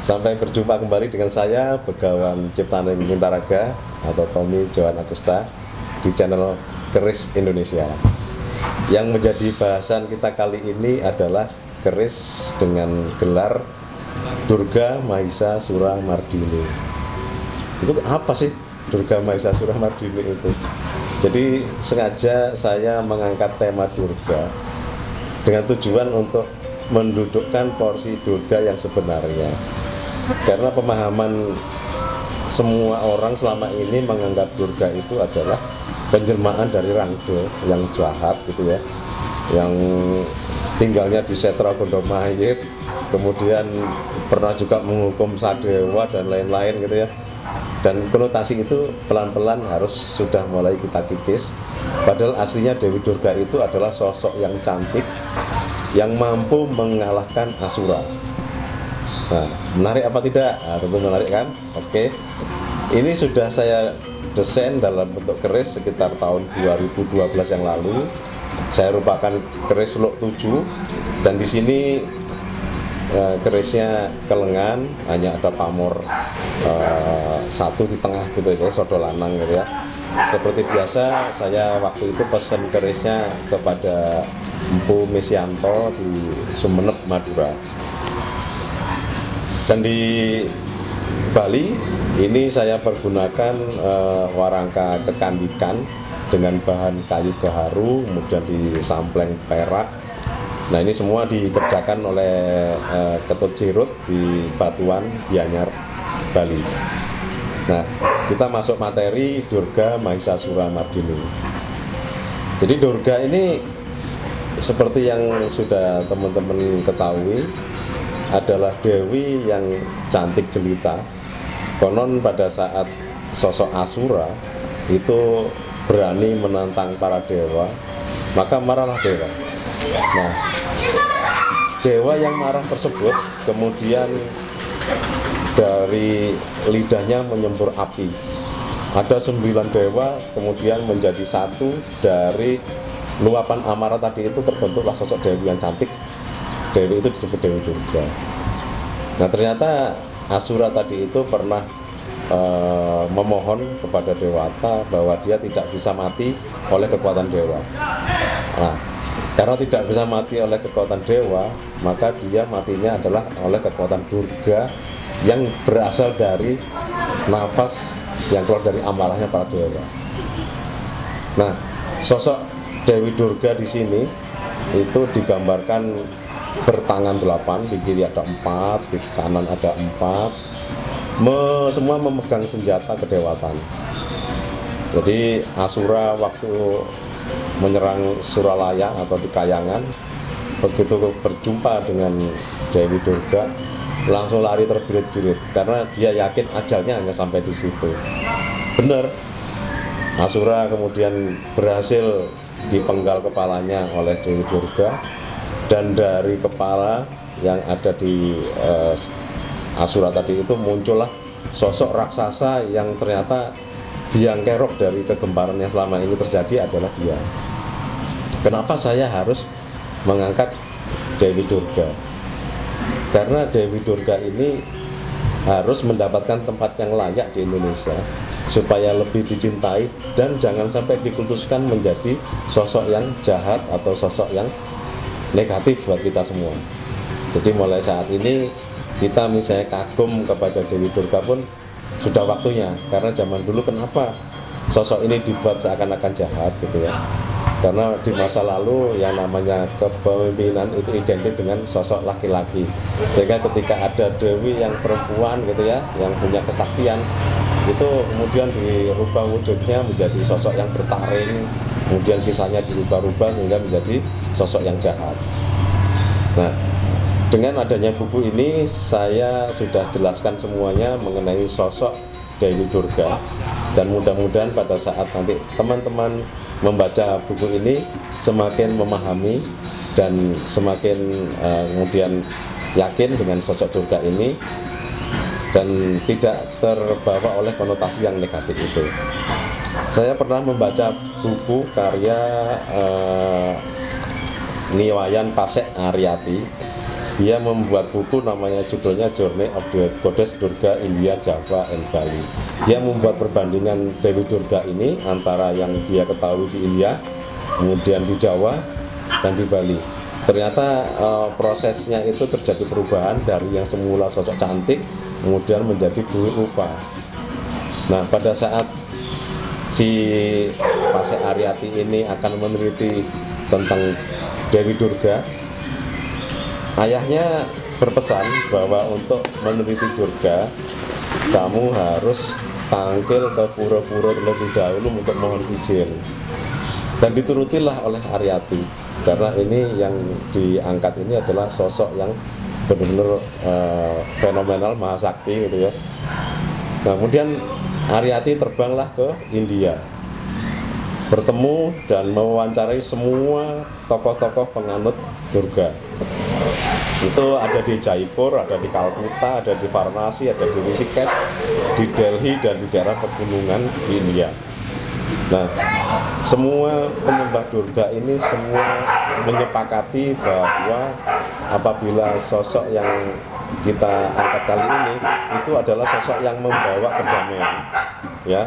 Sampai berjumpa kembali dengan saya, Begawan Ciptaning Mintaraga atau Tommy Johan Agusta di channel Keris Indonesia. Yang menjadi bahasan kita kali ini adalah keris dengan gelar Durga Mahisa Sura Mardini. Itu apa sih Durga Mahisa Sura Mardini itu? Jadi sengaja saya mengangkat tema Durga dengan tujuan untuk mendudukkan porsi Durga yang sebenarnya. Karena pemahaman semua orang selama ini menganggap Durga itu adalah penjelmaan dari Rangdo yang jahat gitu ya, yang tinggalnya di Setra Gondomayit, kemudian pernah juga menghukum Sadewa dan lain-lain gitu ya. Dan konotasi itu pelan-pelan harus sudah mulai kita kikis. Padahal aslinya Dewi Durga itu adalah sosok yang cantik, yang mampu mengalahkan Asura. Nah, menarik apa tidak? Nah, tentu menarik kan? Oke. Ini sudah saya desain dalam bentuk keris sekitar tahun 2012 yang lalu. Saya rupakan keris Luk 7 dan di sini kerisnya kelengan, hanya ada pamor satu di tengah gitu ya, sodo lanang gitu ya. Seperti biasa saya waktu itu pesan kerisnya kepada Empu Misyanto di Sumeneb, Madura. Dan di Bali ini saya pergunakan warangka kekandikan dengan bahan kayu gaharu, kemudian disampleng perak. Nah ini semua dikerjakan oleh Ketut Cirut di Batuan, Gianyar, Bali. Nah kita masuk materi Durga Mahisa Sura Mardini. Jadi Durga ini seperti yang sudah teman-teman ketahui adalah dewi yang cantik jelita. Konon pada saat sosok Asura itu berani menantang para dewa, maka marahlah dewa. Nah, dewa yang marah tersebut kemudian dari lidahnya menyembur api. Ada 9 dewa kemudian menjadi satu. Dari luapan amarah tadi itu terbentuklah sosok dewi yang cantik. Dewi itu disebut Dewi Durga. Nah ternyata Asura tadi itu pernah memohon kepada Dewata bahwa dia tidak bisa mati oleh kekuatan dewa. Nah karena tidak bisa mati oleh kekuatan dewa, maka dia matinya adalah oleh kekuatan Durga yang berasal dari nafas yang keluar dari amarahnya para dewa. Nah sosok Dewi Durga di sini itu digambarkan bertangan 8, di kiri ada 4, di kanan ada 4, semua memegang senjata kedewatan. Jadi Asura waktu menyerang Suralaya atau di Kayangan, begitu berjumpa dengan Dewi Durga langsung lari terbirit-birit karena dia yakin ajalnya hanya sampai di situ. Benar, Asura kemudian berhasil dipenggal kepalanya oleh Dewi Durga. Dan dari kepala yang ada di Asura tadi itu muncullah sosok raksasa yang ternyata biang kerok dari kegemparan yang selama ini terjadi adalah dia. Kenapa saya harus mengangkat Dewi Durga? Karena Dewi Durga ini harus mendapatkan tempat yang layak di Indonesia supaya lebih dicintai dan jangan sampai dikultuskan menjadi sosok yang jahat atau sosok yang negatif buat kita semua. Jadi mulai saat ini kita misalnya kagum kepada Dewi Durga pun sudah waktunya, karena zaman dulu kenapa sosok ini dibuat seakan-akan jahat gitu ya, karena di masa lalu yang namanya kepemimpinan itu identik dengan sosok laki-laki, sehingga ketika ada dewi yang perempuan gitu ya, yang punya kesaktian, itu kemudian dirubah wujudnya menjadi sosok yang bertaring, kemudian kisahnya dirubah-rubah sehingga menjadi sosok yang jahat. Nah, dengan adanya buku ini saya sudah jelaskan semuanya mengenai sosok Dewi Durga, dan mudah-mudahan pada saat nanti teman-teman membaca buku ini semakin memahami dan semakin kemudian yakin dengan sosok Durga ini dan tidak terbawa oleh konotasi yang negatif itu. Saya pernah membaca buku karya Niwayan Pasek Aryati Dia membuat buku namanya judulnya Journey of the Goddess Durga India, Java, and Bali. Dia membuat perbandingan Dewi Durga ini antara yang dia ketahui di India, kemudian di Jawa, dan di Bali. Ternyata prosesnya itu terjadi perubahan dari yang semula sosok cantik, kemudian menjadi bui rupa. Nah, pada saat si Pasek Aryati ini akan meneliti tentang Dewi Durga, ayahnya berpesan bahwa untuk meneliti Durga, kamu harus tangkil ke pura-pura terlebih dahulu untuk mohon izin. Dan diturutilah oleh Aryati, karena ini yang diangkat ini adalah sosok yang benar-benar fenomenal, mahasakti gitu ya. Nah, kemudian Aryati terbanglah ke India, bertemu dan mewawancarai semua tokoh-tokoh penganut Durga. Itu ada di Jaipur, ada di Kalkuta, ada di Varanasi, ada di Rishikesh, di Delhi, dan di daerah pegunungan di India. Nah, semua penyembah Durga ini semua menyepakati bahwa apabila sosok yang kita angkat kali ini itu adalah sosok yang membawa perdamaian, ya,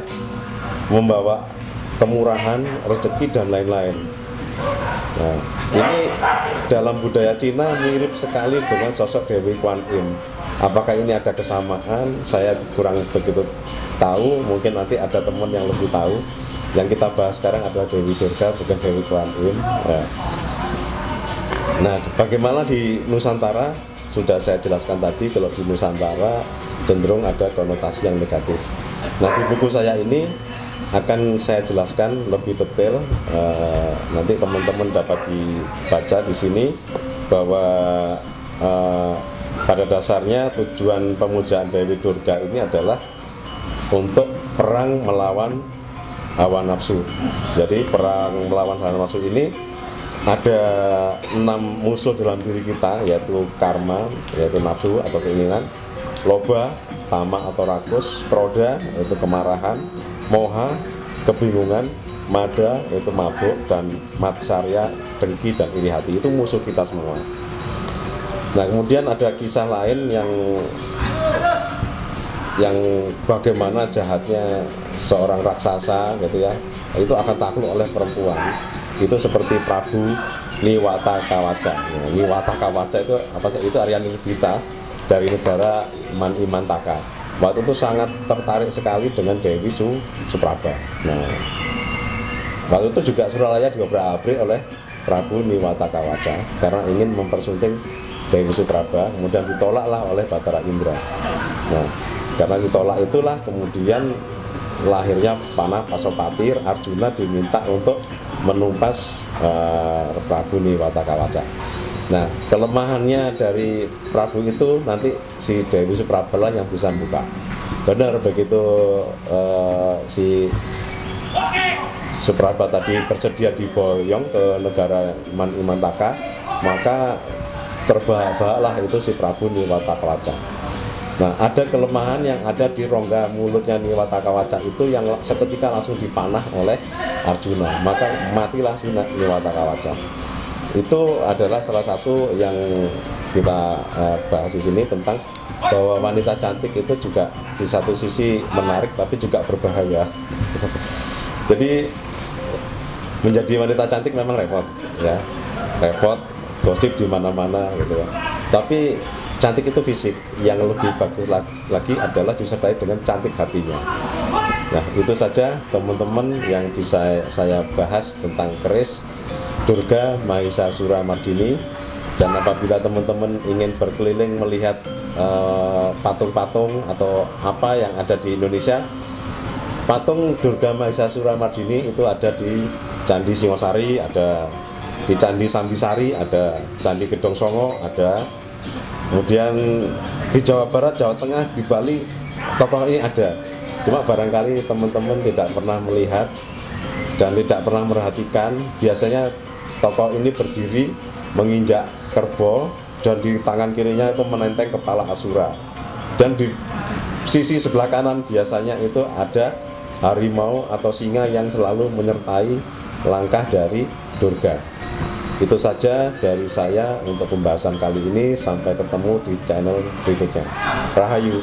membawa kemurahan, rezeki, dan lain-lain. Nah, ini dalam budaya Cina mirip sekali dengan sosok Dewi Kuan Yin. Apakah ini ada kesamaan? Saya kurang begitu tahu, mungkin nanti ada teman yang lebih tahu. Yang kita bahas sekarang adalah Dewi Durga, bukan Dewi Kuan Yin. Nah, bagaimana di Nusantara? Sudah saya jelaskan tadi, kalau di Nusantara cenderung ada konotasi yang negatif. Nah, di buku saya ini akan saya jelaskan lebih detail. Nanti teman-teman dapat dibaca di sini bahwa pada dasarnya tujuan pemujaan Dewi Durga ini adalah untuk perang melawan hawa nafsu. Jadi perang melawan hawa nafsu ini ada 6 musuh dalam diri kita, yaitu karma, yaitu nafsu atau keinginan, loba, tama atau rakus, kroda, yaitu kemarahan, moha, kebingungan, mada, yaitu mabuk, dan matsarya, dengki, dan iri hati. Itu musuh kita semua. Nah, kemudian ada kisah lain yang bagaimana jahatnya seorang raksasa gitu ya, itu akan takluk oleh perempuan. Itu seperti Prabu Niwata Kawaca. Nah, Niwata Kawaca itu apa sih? Itu Arya Nirgita dari negara Imantaka. Waktu itu sangat tertarik sekali dengan Dewi Supraba. Nah, waktu itu juga Suralaya diobrak-abrik oleh Prabu Niwata Kawaca karena ingin mempersunting Dewi Supraba, kemudian ditolaklah oleh Batara Indra. Nah, karena ditolak itulah kemudian lahirnya panah Pasopati. Arjuna diminta untuk menumpas Prabu Niwata Kawaca. Nah, kelemahannya dari Prabu itu nanti si Dewi Supraba lah yang bisa buka. Benar begitu si Supraba tadi bersedia diboyong ke negara Imantaka, maka terbahak-bahaklah itu si Prabu Niwata Kawaca. Nah, ada kelemahan yang ada di rongga mulutnya Niwata Kawaca itu yang seketika langsung dipanah oleh Arjuna, maka matilah si Niwata Kawaca. Itu adalah salah satu yang kita bahas di sini, tentang bahwa wanita cantik itu juga di satu sisi menarik tapi juga berbahaya. Jadi menjadi wanita cantik memang repot, ya, repot, gosip di mana-mana gitu ya. Tapi cantik itu fisik, yang lebih bagus lagi adalah disertai dengan cantik hatinya. Nah, itu saja teman-teman yang bisa saya bahas tentang keris Durga Mahisasura Mardini. Dan apabila teman-teman ingin berkeliling melihat patung-patung atau apa yang ada di Indonesia, patung Durga Mahisasura Mardini itu ada di Candi Singosari, ada di Candi Sambisari, ada Candi Gedong Songo, ada. Kemudian di Jawa Barat, Jawa Tengah, di Bali, tokoh ini ada. Cuma barangkali teman-teman tidak pernah melihat dan tidak pernah merhatikan. Biasanya tokoh ini berdiri menginjak kerbau, dan di tangan kirinya itu menenteng kepala Asura. Dan di sisi sebelah kanan biasanya itu ada harimau atau singa yang selalu menyertai langkah dari Durga. Itu saja dari saya untuk pembahasan kali ini. Sampai ketemu di channel berikutnya. Rahayu.